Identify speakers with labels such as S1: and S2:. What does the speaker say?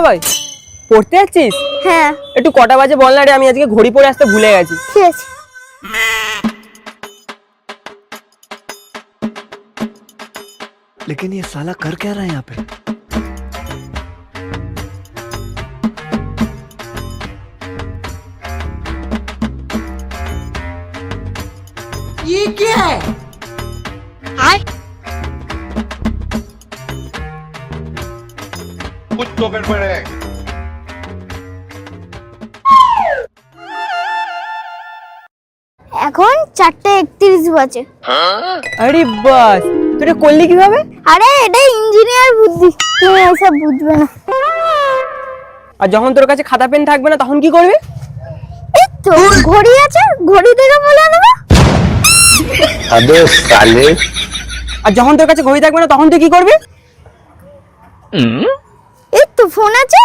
S1: হয়? পড়তে যাচ্ছিস?
S2: হ্যাঁ
S1: একটু কটা বাজে বল না রে, আমি আজকে ঘড়ি পরে আসতে ভুলে গেছি।
S2: ঠিক আছে।
S3: लेकिन ये साला कर क्या रहा है यहाँ पे?
S4: ये क्या है?
S5: कुछ तो गड़बड़ है।
S2: এখন 4:31 বাজে।
S1: আরে বাস, তুই এটা করলি কিভাবে?
S2: আরে এটা ইঞ্জিনিয়ার বুদ্ধি, তুমি এসব বুঝবে না।
S1: আর যখন তোর কাছে খাতা পেন থাকবে না তখন কি করবি?
S2: এই তো ঘড়ি আছে, ঘড়ি থেকে বলে নেবো।
S5: अबे साले।
S1: আর যখন তোর কাছে ঘড়ি থাকবে না তখন তুই কি করবি?
S2: এই তো ফোন আছে,